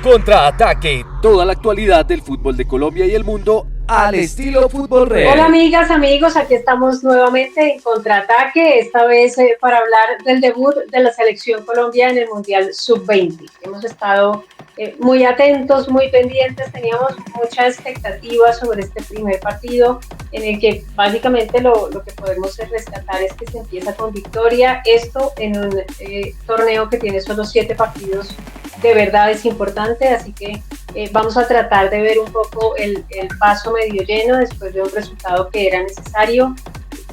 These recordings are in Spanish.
Contraataque, toda la actualidad del fútbol de Colombia y el mundo al estilo Fútbol Red. Hola amigas, amigos, aquí estamos nuevamente en Contraataque, esta vez para hablar del debut de la selección Colombia en el Mundial Sub-20. Hemos estado muy atentos, muy pendientes, teníamos mucha expectativa sobre este primer partido en el que básicamente lo que podemos rescatar es que se empieza con victoria, esto en un torneo que tiene solo 7 partidos. De verdad es importante, así que vamos a tratar de ver un poco el vaso medio lleno después de un resultado que era necesario.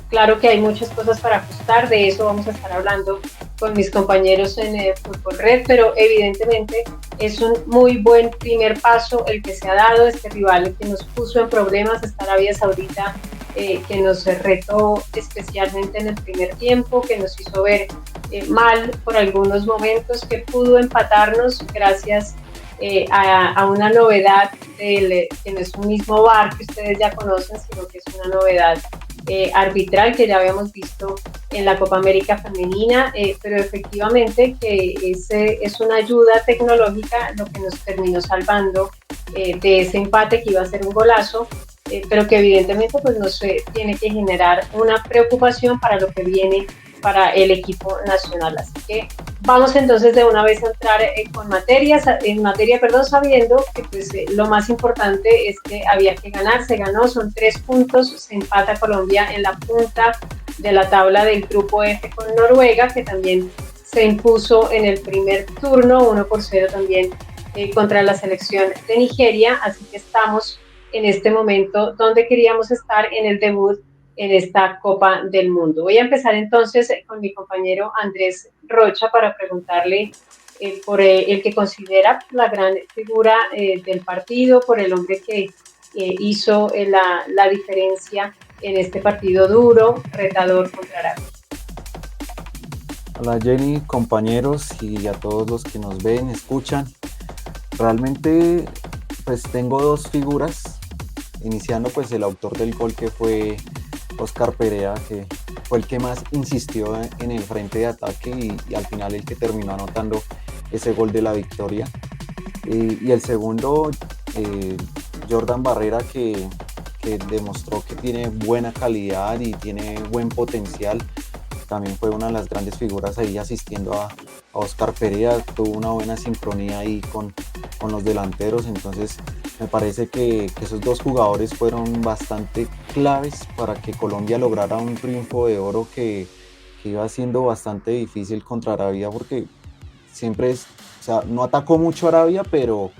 Claro que hay muchas cosas para ajustar, de eso vamos a estar hablando con mis compañeros en Fútbol Red, pero evidentemente es un muy buen primer paso el que se ha dado, este rival que nos puso en problemas, esta Arabia Saudita, que nos retó especialmente en el primer tiempo, que nos hizo ver mal por algunos momentos, que pudo empatarnos gracias a una novedad que no es un mismo VAR que ustedes ya conocen, sino que es una novedad arbitral que ya habíamos visto en la Copa América Femenina, pero efectivamente que es una ayuda tecnológica lo que nos terminó salvando de ese empate que iba a ser un golazo, pero que evidentemente pues nos tiene que generar una preocupación para lo que viene para el equipo nacional. Así que vamos entonces de una vez a entrar en materia, sabiendo que pues, lo más importante es que había que ganar, se ganó, son 3 puntos, se empata Colombia en la punta de la tabla del grupo F con Noruega, que también se impuso en el primer turno, 1-0 también contra la selección de Nigeria, así que estamos en este momento donde queríamos estar en el debut en esta Copa del Mundo. Voy a empezar entonces con mi compañero Andrés Rocha para preguntarle por el que considera la gran figura del partido, por el hombre que hizo la diferencia en este partido duro, retador contra Arabia. Hola Jenny, compañeros y a todos los que nos ven, escuchan. Realmente pues tengo 2 figuras, iniciando pues el autor del gol que fue Oscar Perea, que fue el que más insistió en el frente de ataque y al final el que terminó anotando ese gol de la victoria. Y el segundo, Jordan Barrera, que demostró que tiene buena calidad y tiene buen potencial. También fue una de las grandes figuras ahí asistiendo a Oscar Perea, tuvo una buena sincronía ahí con los delanteros, entonces me parece que esos 2 jugadores fueron bastante claves para que Colombia lograra un triunfo de oro que iba siendo bastante difícil contra Arabia, porque siempre no atacó mucho a Arabia, pero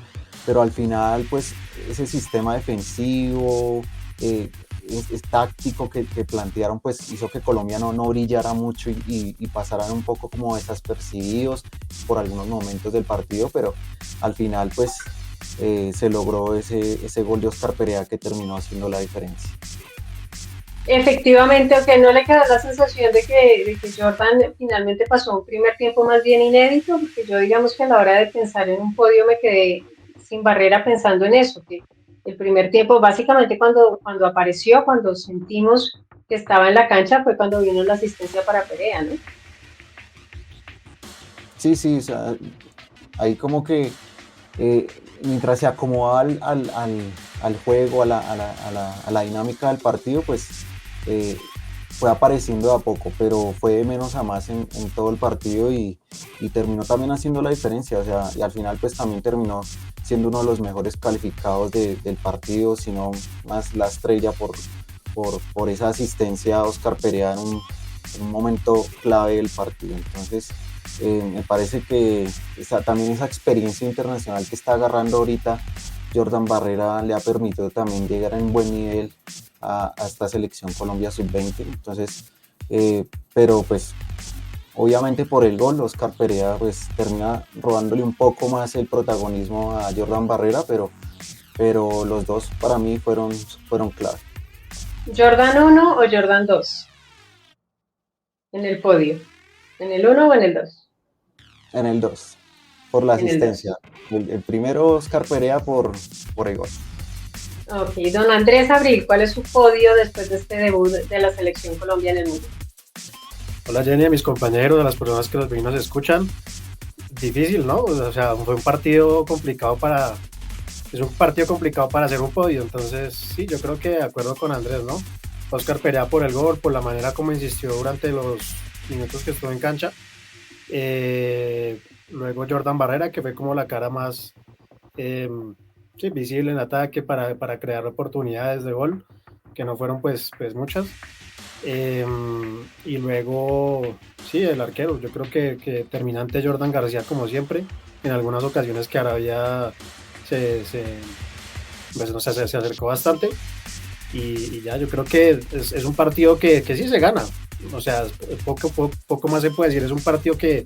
al final pues ese sistema defensivo, es táctico que plantearon, pues hizo que Colombia no brillara mucho y pasaran un poco como desapercibidos por algunos momentos del partido, pero al final pues se logró ese gol de Oscar Perea que terminó haciendo la diferencia. Efectivamente, aunque no le queda la sensación de que Jordan finalmente pasó un primer tiempo más bien inédito, porque yo digamos que a la hora de pensar en un podio me quedé sin Barrera pensando en eso, que el primer tiempo básicamente cuando apareció, cuando sentimos que estaba en la cancha fue cuando vino la asistencia para Perea, ¿no? Sí, o sea, ahí como que mientras se acomodaba al juego, a la dinámica del partido, pues fue apareciendo de a poco, pero fue de menos a más en todo el partido y terminó también haciendo la diferencia, o sea, y al final pues también terminó siendo uno de los mejores calificados del partido, sino más la estrella por esa asistencia a Oscar Perea en un momento clave del partido. Entonces me parece que también esa experiencia internacional que está agarrando ahorita Jordan Barrera le ha permitido también llegar en buen nivel a esta selección Colombia Sub-20. Entonces, pero pues obviamente por el gol Oscar Perea pues termina robándole un poco más el protagonismo a Jordan Barrera, pero los 2 para mí fueron clave. ¿Jordan 1 o Jordan 2 en el podio? ¿En el 1 o en el 2? En el 2, por la asistencia. El primero Oscar Perea por el gol. Ok, don Andrés Abril, ¿cuál es su podio después de este debut de la selección Colombia en el mundo? Hola Jenny, a mis compañeros, a las personas que nos ven y nos escuchan. difícil, ¿no? O sea, fue un partido complicado es un partido complicado para hacer un podio, entonces sí, yo creo que de acuerdo con Andrés, ¿no? Oscar Perea por el gol, por la manera como insistió durante los minutos que estuvo en cancha. Luego Jordan Barrera, que fue como la cara más sí, visible en ataque para crear oportunidades de gol, que no fueron pues muchas. Y luego, sí, el arquero, yo creo que terminante Jordan García como siempre, en algunas ocasiones que Arabia pues, no sé, se acercó bastante y ya yo creo que es un partido que sí se gana, o sea, poco más se puede decir, es un partido que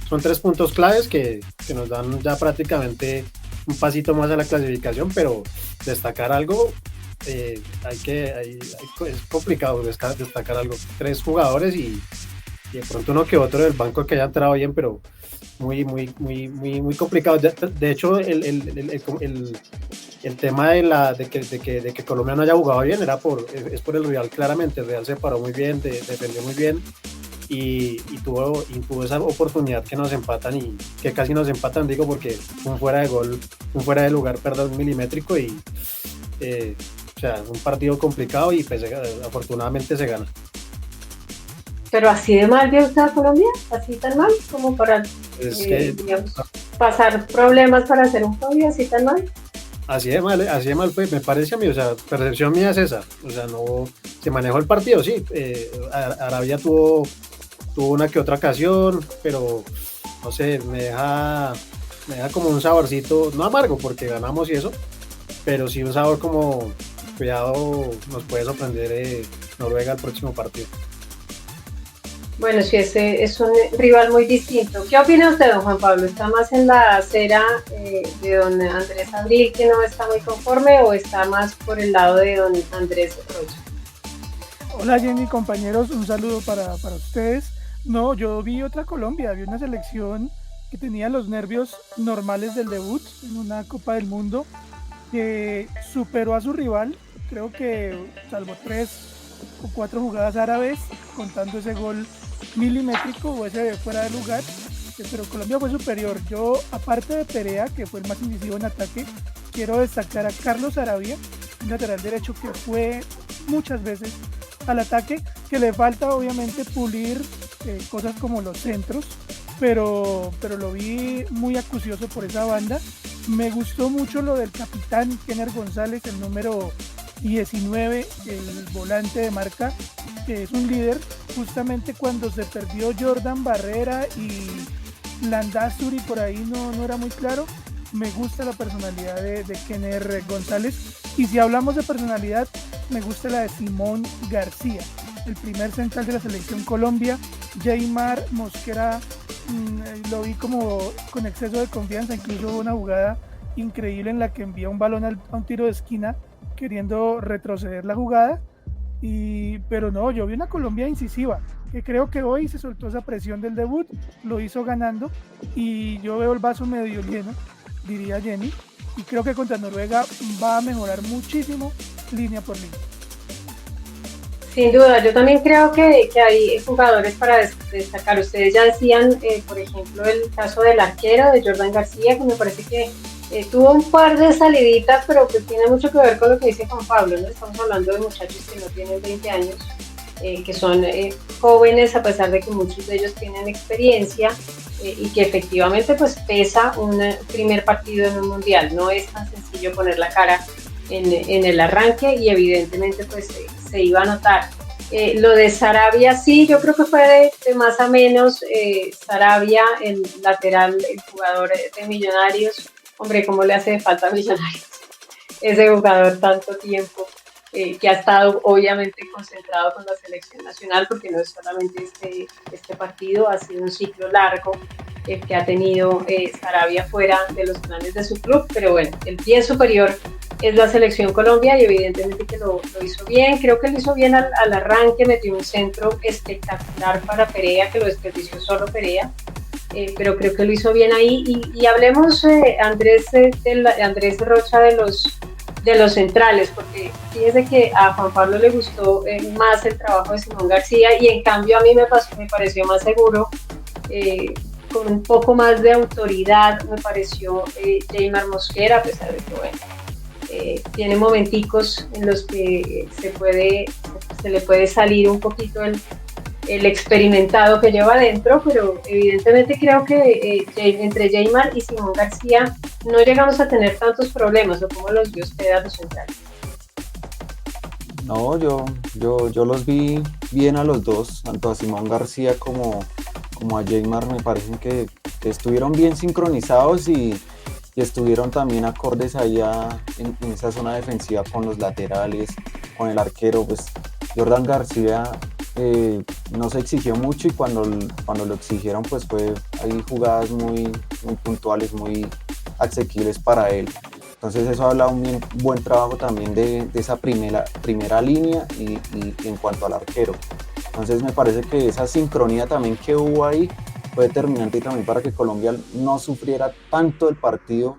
son 3 puntos claves que nos dan ya prácticamente un pasito más a la clasificación, pero destacar algo, es complicado destacar algo, 3 jugadores y de pronto uno que otro del banco que haya entrado bien, pero muy complicado. De hecho, el tema de que Colombia no haya jugado bien es por el Real, claramente. El Real se paró muy bien, defendió muy bien y tuvo esa oportunidad que nos empatan y que casi nos empatan, digo, porque un fuera de lugar, perdón, milimétrico y o sea, un partido complicado y pues, afortunadamente se gana. Pero así de mal vio usted a Colombia, así tan mal, como para digamos, pasar problemas para hacer un podio, así tan mal. Así de mal fue, me parece a mí, o sea, percepción mía es esa, o sea, no se manejó el partido, sí, Arabia tuvo una que otra ocasión, pero no sé, me deja como un saborcito, no amargo porque ganamos y eso, pero sí un sabor como, cuidado, nos puede sorprender Noruega el próximo partido. Bueno, sí, ese es un rival muy distinto. ¿Qué opina usted, don Juan Pablo? ¿Está más en la acera de don Andrés Abril, que no está muy conforme, o está más por el lado de don Andrés Rocha? Hola Jenny, compañeros, un saludo para ustedes. No, yo vi otra Colombia, vi una selección que tenía los nervios normales del debut en una Copa del Mundo, que superó a su rival, creo que salvo 3 o 4 jugadas árabes, contando ese gol milimétrico o ese de fuera de lugar, pero Colombia fue superior. Yo, aparte de Perea, que fue el más incisivo en ataque, quiero destacar a Carlos Arabia, un lateral derecho que fue muchas veces al ataque, que le falta obviamente pulir cosas como los centros, pero lo vi muy acucioso por esa banda. Me gustó mucho lo del capitán Kenner González, el número 19, el volante de marca, que es un líder. Justamente cuando se perdió Jordan Barrera y Landázuri, por ahí no era muy claro. Me gusta la personalidad de Kenner González, y si hablamos de personalidad, me gusta la de Simón García, el primer central de la selección Colombia. Jaymar Mosquera lo vi como con exceso de confianza, incluso hubo una jugada increíble en la que envía un balón a un tiro de esquina queriendo retroceder la jugada, pero no, yo vi una Colombia incisiva, que creo que hoy se soltó esa presión del debut, lo hizo ganando, y yo veo el vaso medio lleno, diría Jenny, y creo que contra Noruega va a mejorar muchísimo línea por línea. Sin duda, yo también creo que hay jugadores para destacar. Ustedes ya decían, por ejemplo, el caso del arquero, de Jordan García, que me parece que tuvo un par de saliditas, pero que tiene mucho que ver con lo que dice Juan Pablo, ¿no? Estamos hablando de muchachos que no tienen 20 años, que son jóvenes, a pesar de que muchos de ellos tienen experiencia, y que efectivamente pues pesa un primer partido en un mundial. No es tan sencillo poner la cara en el arranque, y evidentemente pues se iba a notar. Lo de Sarabia, sí, yo creo que fue de más a menos. Sarabia, el lateral, el jugador de Millonarios, hombre, cómo le hace falta a Millonarios ese jugador tanto tiempo, que ha estado obviamente concentrado con la selección nacional, porque no es solamente este partido, ha sido un ciclo largo el que ha tenido Sarabia fuera de los planes de su club, pero bueno, el pie superior es la selección Colombia, y evidentemente que lo hizo bien. Creo que lo hizo bien al arranque, metió un centro espectacular para Perea, que lo desperdició solo Perea, pero creo que lo hizo bien ahí. Y hablemos, Andrés Rocha, de los centrales, porque fíjese que a Juan Pablo le gustó más el trabajo de Simón García, y en cambio a mí me pareció más seguro con un poco más de autoridad, me pareció Yeimar Mosquera, a pesar de que, bueno, tiene momenticos en los que se le puede salir un poquito el experimentado que lleva adentro, pero evidentemente creo que entre Yeimar y Simón García no llegamos a tener tantos problemas, o como los vio usted a los centrales. No, yo los vi bien a los dos, tanto a Simón García como a Yeimar. Me parecen que estuvieron bien sincronizados y estuvieron también acordes ahí en esa zona defensiva con los laterales, con el arquero. Pues Jordan García no se exigió mucho, y cuando lo exigieron pues fue ahí jugadas muy puntuales, muy asequibles para él. Entonces eso habla un buen trabajo también de esa primera línea y en cuanto al arquero. Entonces me parece que esa sincronía también que hubo ahí fue determinante, y también para que Colombia no sufriera tanto el partido.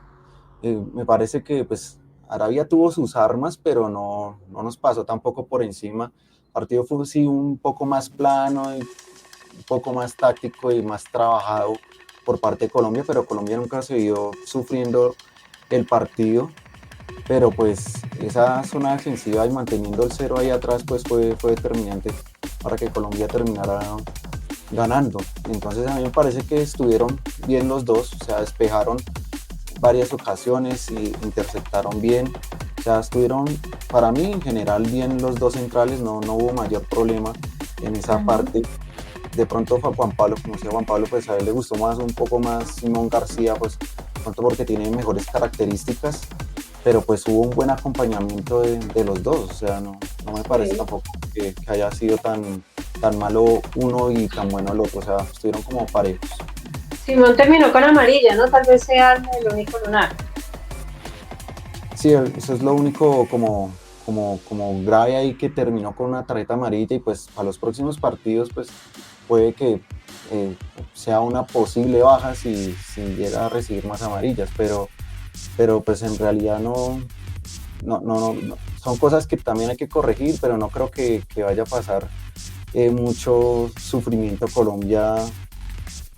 Me parece que pues Arabia tuvo sus armas, pero no nos pasó tampoco por encima. El partido fue sí un poco más plano, y un poco más táctico y más trabajado por parte de Colombia, pero Colombia nunca se vio sufriendo el partido. Pero pues esa zona defensiva y manteniendo el cero ahí atrás pues fue determinante para que Colombia terminara ganando. Entonces a mí me parece que estuvieron bien los dos, o sea, despejaron varias ocasiones y interceptaron bien. O sea, estuvieron para mí en general bien los dos centrales, no hubo mayor problema en esa parte. De pronto Juan Pablo, como decía Juan Pablo, pues a él le gustó un poco más Simón García, pues de pronto porque tiene mejores características, pero pues hubo un buen acompañamiento de los dos. O sea, no me parece tampoco que haya sido tan malo uno y tan bueno el otro. O sea, estuvieron como parejos. Simón terminó con amarilla, ¿no? Tal vez sea el único lunar. Sí, eso es lo único como grave ahí, que terminó con una tarjeta amarilla, y pues a los próximos partidos pues puede que sea una posible baja si llega a recibir más amarillas, pero pues en realidad no, son cosas que también hay que corregir, pero no creo que vaya a pasar mucho sufrimiento Colombia,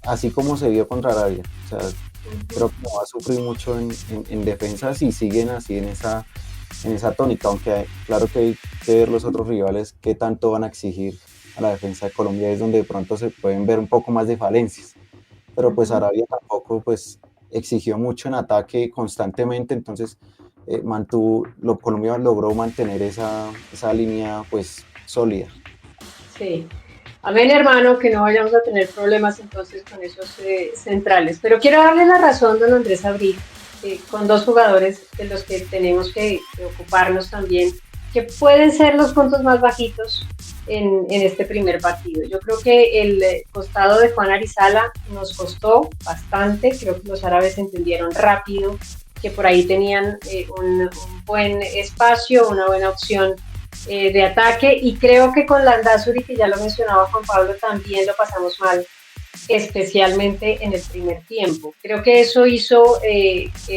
así como se vio contra Arabia. O sea, creo que no va a sufrir mucho en defensa si siguen así en esa tónica, aunque claro que hay que ver los otros rivales qué tanto van a exigir a la defensa de Colombia. Es donde de pronto se pueden ver un poco más de falencias, pero pues Arabia tampoco pues exigió mucho en ataque constantemente. Entonces Colombia logró mantener esa línea pues sólida. Sí. Amén, hermano, que no vayamos a tener problemas entonces con esos centrales. Pero quiero darle la razón, don Andrés Abril, con dos jugadores de los que tenemos que ocuparnos también, que pueden ser los puntos más bajitos en este primer partido. Yo creo que el costado de Juan Arizala nos costó bastante. Creo que los árabes entendieron rápido que por ahí tenían un buen espacio, una buena opción de ataque, y creo que con Landázuri, que ya lo mencionaba Juan Pablo, también lo pasamos mal, especialmente en el primer tiempo. Creo que eso hizo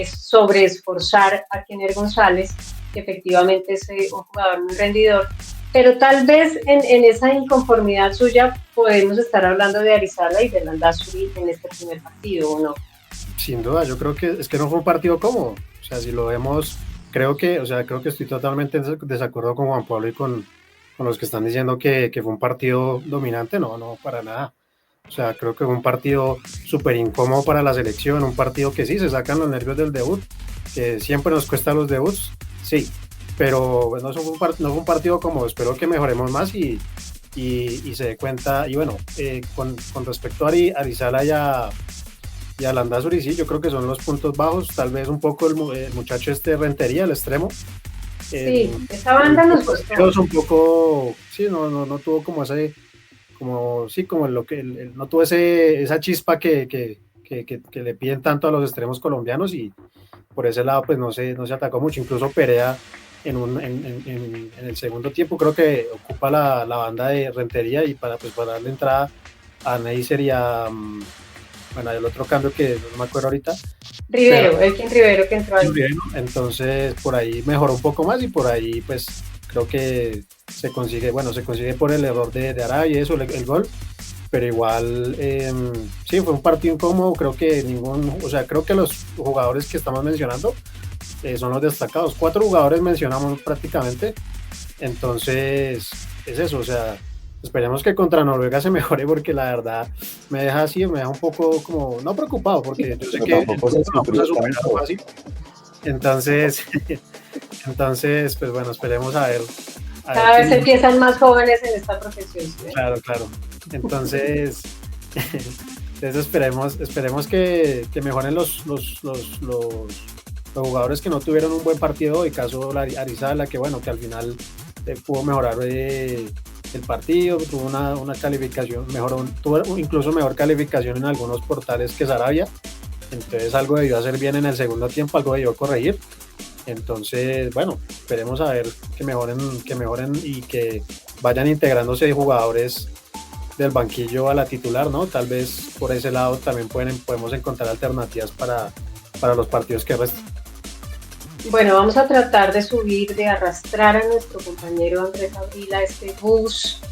sobreesforzar a Kenner González, que efectivamente es un jugador muy rendidor, pero tal vez en esa inconformidad suya podemos estar hablando de Arizala y de Landázuri en este primer partido, ¿o no? Sin duda, yo creo que es que no fue un partido cómodo. O sea, si lo vemos, creo que estoy totalmente en desacuerdo con Juan Pablo y con los que están diciendo que fue un partido dominante. No, para nada. O sea, creo que fue un partido súper incómodo para la selección, un partido que sí, se sacan los nervios del debut, que siempre nos cuesta los debuts, sí, pero no fue un partido cómodo. Espero que mejoremos más y se dé cuenta. Y bueno, con respecto a Arizala y a Landázuri, sí, yo creo que son los puntos bajos. Tal vez un poco el muchacho Rentería, el extremo. Sí, esa banda nos costó. Un poco, sí, no tuvo como ese, no tuvo esa chispa que le piden tanto a los extremos colombianos, y por ese lado pues no se atacó mucho. Incluso Perea en el segundo tiempo creo que ocupa la banda de Rentería, y para darle entrada a Neisser y a bueno, el otro cambio que no me acuerdo ahorita. Rivero que entró ahí. Entonces por ahí mejoró un poco más, y por ahí pues creo que se consigue por el error de Arabia y eso, el gol. pero igual, sí, fue un partido incómodo, creo que creo que los jugadores que estamos mencionando son los destacados, 4 jugadores mencionamos prácticamente, entonces es eso, o sea, esperemos que contra Noruega se mejore porque la verdad me deja un poco como, no preocupado, porque yo sé Pero que tampoco se lo vamos a sufrió superar tanto. fácil, entonces, pues bueno, esperemos a ver Cada vez quién. empiezan más jóvenes en esta profesión. ¿Sí? Claro, claro. Entonces, esperemos que mejoren los jugadores que no tuvieron un buen partido hoy, caso Arizala, que bueno, que al final pudo mejorar el partido, tuvo una calificación, tuvo incluso mejor calificación en algunos portales que Sarabia, entonces algo debió hacer bien en el segundo tiempo, algo debió corregir. Entonces, bueno, esperemos a ver que mejoren y que vayan integrándose jugadores del banquillo a la titular, ¿no? Tal vez por ese lado también podemos encontrar alternativas para los partidos que restan. Bueno, vamos a tratar de arrastrar a nuestro compañero Andrés Abril a este bus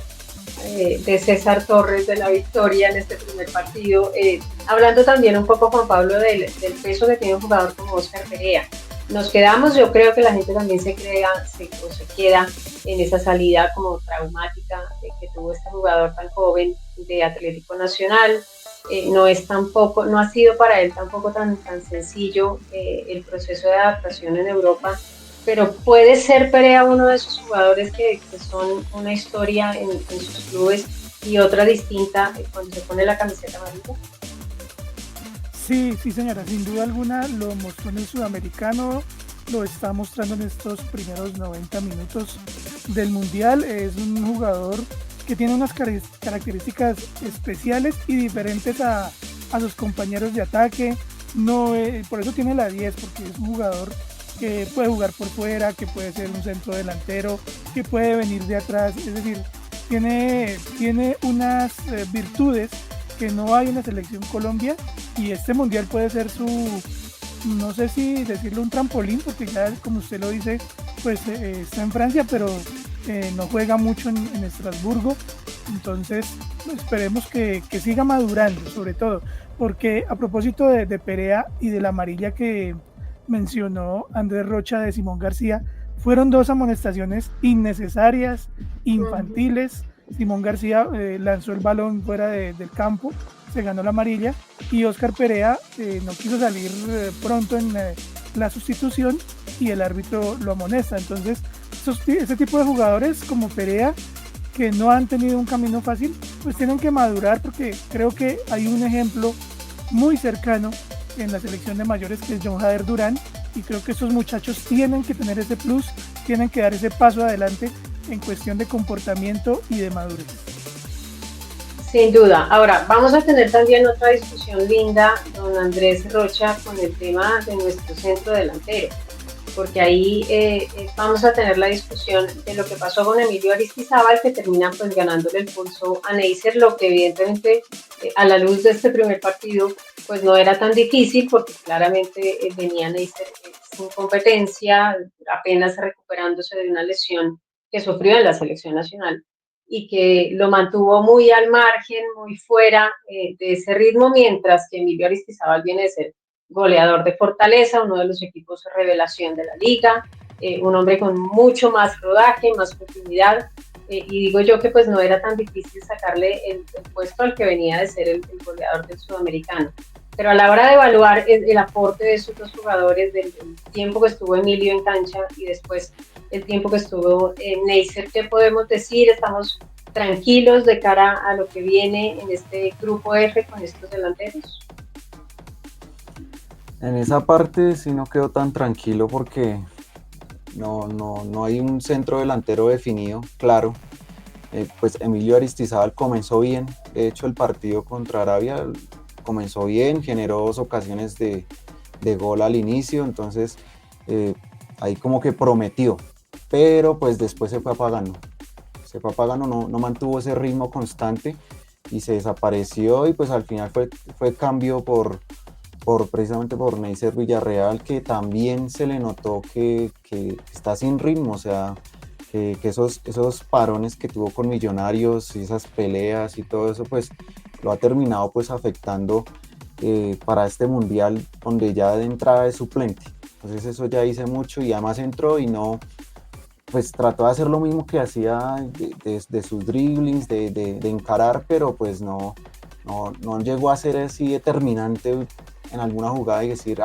de César Torres de la victoria en este primer partido. Hablando también un poco, Juan Pablo, del peso que tiene un jugador como Óscar Perea. Nos quedamos, yo creo que la gente también se queda en esa salida como traumática que tuvo este jugador tan joven de Atlético Nacional. No ha sido para él tampoco tan sencillo el proceso de adaptación en Europa, pero puede ser Perea uno de esos jugadores que son una historia en sus clubes y otra distinta cuando se pone la camiseta amarilla. Sí, señora, sin duda alguna lo mostró en el Sudamericano, lo está mostrando en estos primeros 90 minutos del Mundial. Es un jugador que tiene unas características especiales y diferentes a sus compañeros de ataque. No, por eso tiene la 10, porque es un jugador que puede jugar por fuera, que puede ser un centro delantero, que puede venir de atrás, es decir, tiene unas virtudes que no hay en la selección Colombia, y este mundial puede ser no sé si decirlo un trampolín, porque ya como usted lo dice, pues está en Francia, pero no juega mucho en Estrasburgo, entonces esperemos que siga madurando, sobre todo, porque a propósito de Perea y de la amarilla que mencionó Andrés Rocha de Simón García, fueron 2 amonestaciones innecesarias, infantiles. Simón García lanzó el balón fuera del campo, se ganó la amarilla, y Óscar Perea no quiso salir pronto en la sustitución y el árbitro lo amonesta. Entonces, ese tipo de jugadores como Perea, que no han tenido un camino fácil, pues tienen que madurar, porque creo que hay un ejemplo muy cercano en la selección de mayores, que es John Jader Durán, y creo que estos muchachos tienen que tener ese plus, tienen que dar ese paso adelante en cuestión de comportamiento y de madurez. Sin duda. Ahora, vamos a tener también otra discusión linda, don Andrés Rocha, con el tema de nuestro centro delantero, porque ahí vamos a tener la discusión de lo que pasó con Emilio Aristizábal, que termina pues ganándole el pulso a Neisser, lo que evidentemente a la luz de este primer partido pues no era tan difícil, porque claramente venía Neisser sin competencia, apenas recuperándose de una lesión que sufrió en la selección nacional, y que lo mantuvo muy al margen, muy fuera de ese ritmo, mientras que Emilio Aristizábal viene de ser goleador de Fortaleza, uno de los equipos revelación de la liga, un hombre con mucho más rodaje, más continuidad, y digo yo que pues no era tan difícil sacarle el puesto al que venía de ser el goleador del Sudamericano. Pero a la hora de evaluar el aporte de esos 2 jugadores, del tiempo que estuvo Emilio en cancha y después el tiempo que estuvo Neisser, ¿qué podemos decir? ¿Estamos tranquilos de cara a lo que viene en este grupo F con estos delanteros? En esa parte sí no quedo tan tranquilo, porque no hay un centro delantero definido, claro. Pues Emilio Aristizábal comenzó bien, de hecho el partido contra Arabia comenzó bien, generó 2 ocasiones de gol al inicio, entonces ahí como que prometió, pero pues después se fue apagando, no mantuvo ese ritmo constante y se desapareció, y pues al final fue cambio precisamente por Neisser Villarreal, que también se le notó que está sin ritmo, o sea, que esos parones que tuvo con Millonarios y esas peleas y todo eso, pues lo ha terminado pues afectando para este mundial donde ya de entrada es suplente. Entonces eso ya dice mucho y además entró y no, pues trató de hacer lo mismo que hacía de sus dribblings, de encarar, pero pues no llegó a ser así determinante en alguna jugada y decir,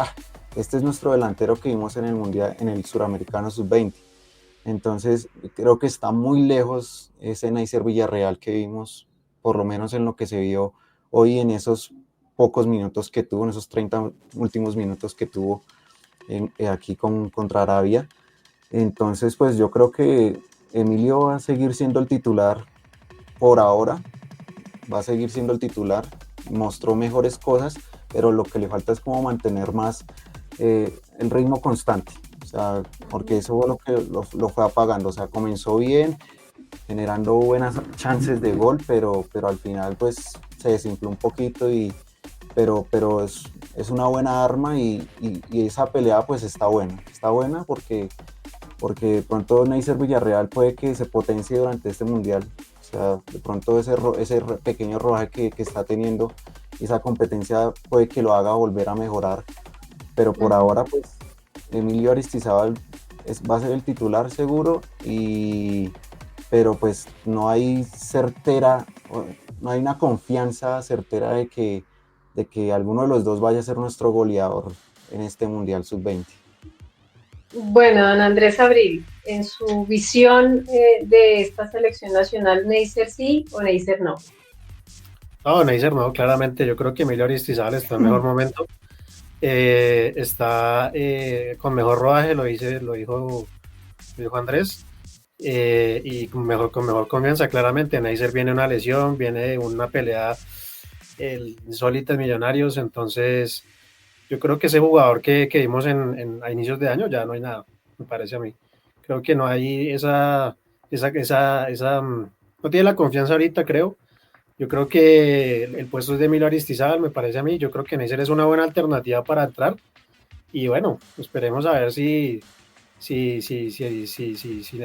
este es nuestro delantero que vimos en el mundial, en el Suramericano Sub-20. Entonces creo que está muy lejos ese Neisser Villarreal que vimos, por lo menos en lo que se vio hoy en esos pocos minutos que tuvo, en esos 30 últimos minutos que tuvo aquí contra Arabia. Entonces pues yo creo que Emilio va a seguir siendo el titular por ahora, va a seguir siendo el titular, mostró mejores cosas, pero lo que le falta es como mantener más el ritmo constante. O sea, porque eso fue lo que lo fue apagando. O sea, comenzó bien, generando buenas chances de gol, pero al final pues se desinfló un poquito, pero es una buena arma y esa pelea pues está buena porque de pronto Neisser Villarreal puede que se potencie durante este mundial. O sea, de pronto ese pequeño rodaje que está teniendo, esa competencia puede que lo haga volver a mejorar, pero por ahora pues Emilio Aristizábal va a ser el titular seguro, pero pues no hay una confianza certera de que alguno de los dos vaya a ser nuestro goleador en este Mundial Sub-20. Bueno, don Andrés Abril, en su visión de esta selección nacional, ¿Neisser sí o Neisser no? No, Neisser no, claramente. Yo creo que Emilio Aristizábal está en mejor momento. Está con mejor rodaje, lo dijo Andrés, y con mejor confianza. Claramente Neisser viene una lesión, viene una pelea insólita en Millonarios, entonces yo creo que ese jugador que vimos a inicios de año ya no hay nada, me parece a mí. Creo que no hay esa no tiene la confianza ahorita, creo. Yo creo que el puesto es de Emilio Aristizábal, me parece a mí. Yo creo que Neisser es una buena alternativa para entrar. Y bueno, esperemos a ver si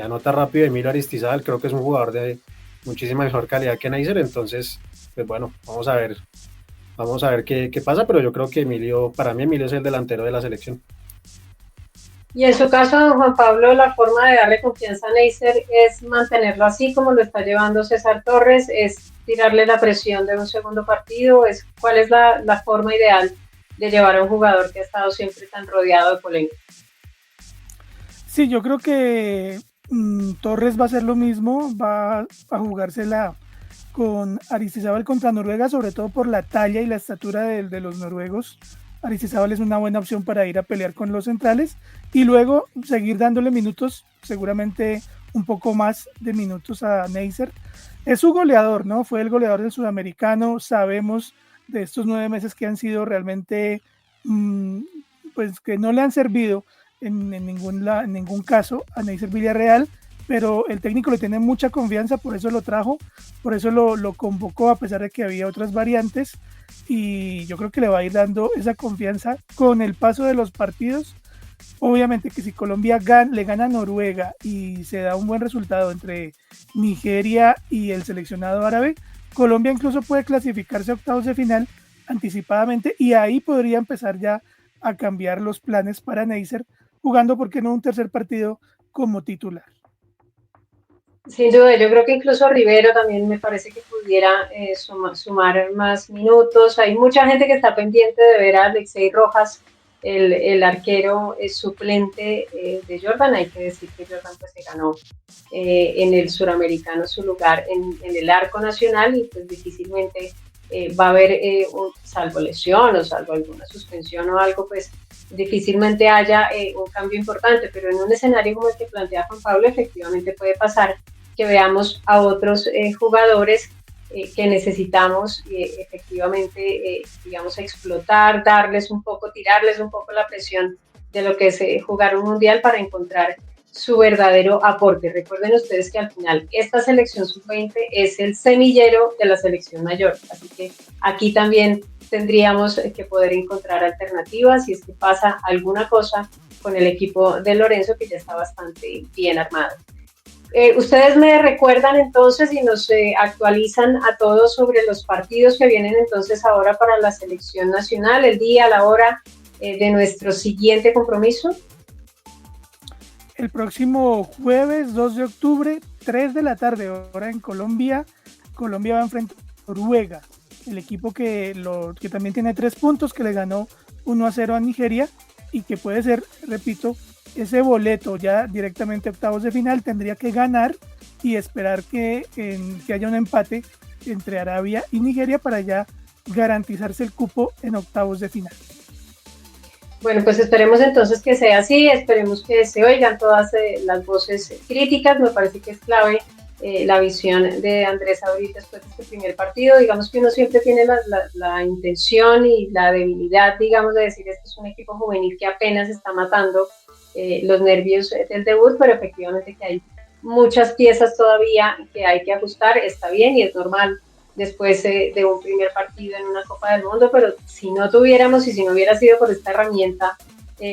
anota rápido Emilio Aristizábal. Creo que es un jugador de muchísima mejor calidad que Neisser. Entonces, pues bueno, vamos a ver qué pasa. Pero yo creo que para mí Emilio es el delantero de la selección. Y en su caso, don Juan Pablo, la forma de darle confianza a Neisser es mantenerlo así como lo está llevando César Torres, es tirarle la presión de un segundo partido, ¿cuál es la forma ideal de llevar a un jugador que ha estado siempre tan rodeado de polémica? Sí, yo creo que Torres va a hacer lo mismo, va a jugársela con Aristizábal contra Noruega, sobre todo por la talla y la estatura de los noruegos. Aristizábal es una buena opción para ir a pelear con los centrales y luego seguir dándole minutos, seguramente un poco más de minutos a Neisser. Es su goleador, ¿no? Fue el goleador del Sudamericano. Sabemos de estos 9 meses que han sido realmente, pues que no le han servido en ningún caso a Neisser Villarreal, pero el técnico le tiene mucha confianza, por eso lo trajo, por eso lo convocó a pesar de que había otras variantes, y yo creo que le va a ir dando esa confianza con el paso de los partidos. Obviamente que si Colombia le gana a Noruega y se da un buen resultado entre Nigeria y el seleccionado árabe, Colombia incluso puede clasificarse a octavos de final anticipadamente y ahí podría empezar ya a cambiar los planes para Neisser, jugando, ¿por qué no?, un tercer partido como titular. Sin duda, yo creo que incluso Rivero también me parece que pudiera sumar más minutos. Hay mucha gente que está pendiente de ver a Alexei Rojas, el arquero suplente de Jordan. Hay que decir que Jordan pues se ganó en el Suramericano su lugar en el arco nacional y pues difícilmente va a haber, salvo lesión o salvo alguna suspensión o algo, pues difícilmente haya un cambio importante, pero en un escenario como el que plantea Juan Pablo efectivamente puede pasar que veamos a otros jugadores que necesitamos efectivamente, digamos, explotar, darles un poco, tirarles un poco la presión de lo que es jugar un mundial para encontrar su verdadero aporte. Recuerden ustedes que al final esta selección sub-20 es el semillero de la selección mayor, así que aquí también tendríamos que poder encontrar alternativas si es que pasa alguna cosa con el equipo de Lorenzo, que ya está bastante bien armado. Ustedes me recuerdan entonces y nos actualizan a todos sobre los partidos que vienen entonces ahora para la selección nacional, el día, la hora de nuestro siguiente compromiso. El próximo jueves 2 de octubre, 3 de la tarde, hora en Colombia. Colombia va a enfrentar a Noruega, el equipo que también tiene 3 puntos, que le ganó 1-0 a Nigeria y que puede ser, repito, ese boleto ya directamente a octavos de final. Tendría que ganar y esperar que haya un empate entre Arabia y Nigeria para ya garantizarse el cupo en octavos de final. Bueno, pues esperemos entonces que sea así, esperemos que se oigan todas las voces críticas. Me parece que es clave la visión de Andrés Abril después de este primer partido. Digamos que uno siempre tiene la intención y la debilidad, digamos, de decir este es un equipo juvenil que apenas está matando los nervios del debut, pero efectivamente que hay muchas piezas todavía que hay que ajustar. Está bien y es normal después de un primer partido en una Copa del Mundo, pero si no tuviéramos y si no hubiera sido por esta herramienta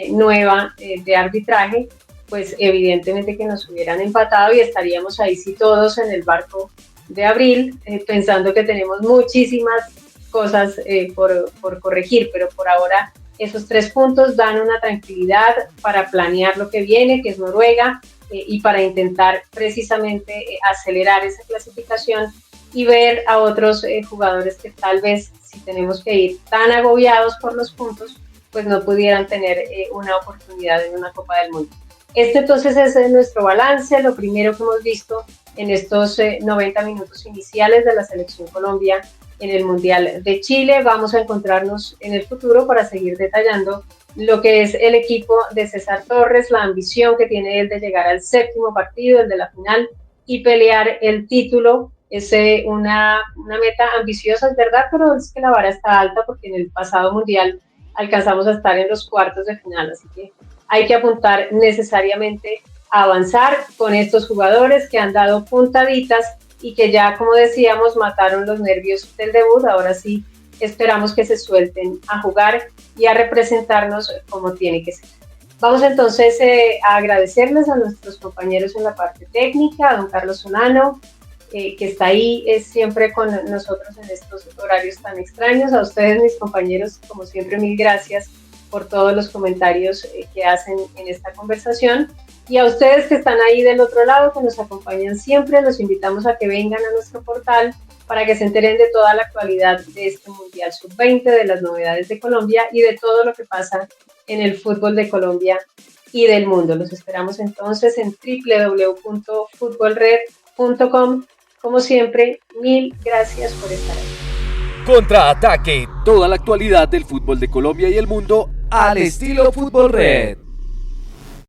nueva de arbitraje, pues evidentemente que nos hubieran empatado y estaríamos ahí sí todos en el barco de Abril, pensando que tenemos muchísimas cosas por corregir, pero por ahora esos 3 puntos dan una tranquilidad para planear lo que viene, que es Noruega, y para intentar precisamente acelerar esa clasificación y ver a otros jugadores que tal vez, si tenemos que ir tan agobiados por los puntos, pues no pudieran tener una oportunidad en una Copa del Mundo. Este entonces es nuestro balance, lo primero que hemos visto en estos 90 minutos iniciales de la Selección Colombia en el Mundial de Chile. Vamos a encontrarnos en el futuro para seguir detallando lo que es el equipo de César Torres, la ambición que tiene él de llegar al 7º partido, el de la final, y pelear el título. Es una meta ambiciosa, es verdad, pero es que la vara está alta porque en el pasado Mundial alcanzamos a estar en los cuartos de final, así que hay que apuntar necesariamente a avanzar con estos jugadores que han dado puntaditas y que ya, como decíamos, mataron los nervios del debut. Ahora sí esperamos que se suelten a jugar y a representarnos como tiene que ser. Vamos entonces a agradecerles a nuestros compañeros en la parte técnica, a don Carlos Solano, que está ahí siempre con nosotros en estos horarios tan extraños. A ustedes, mis compañeros, como siempre, mil gracias por todos los comentarios que hacen en esta conversación. Y a ustedes que están ahí del otro lado, que nos acompañan siempre, los invitamos a que vengan a nuestro portal para que se enteren de toda la actualidad de este Mundial Sub-20, de las novedades de Colombia y de todo lo que pasa en el fútbol de Colombia y del mundo. Los esperamos entonces en www.futbolred.com. Como siempre, mil gracias por estar ahí. Contraataque, toda la actualidad del fútbol de Colombia y el mundo al estilo Fútbol Red.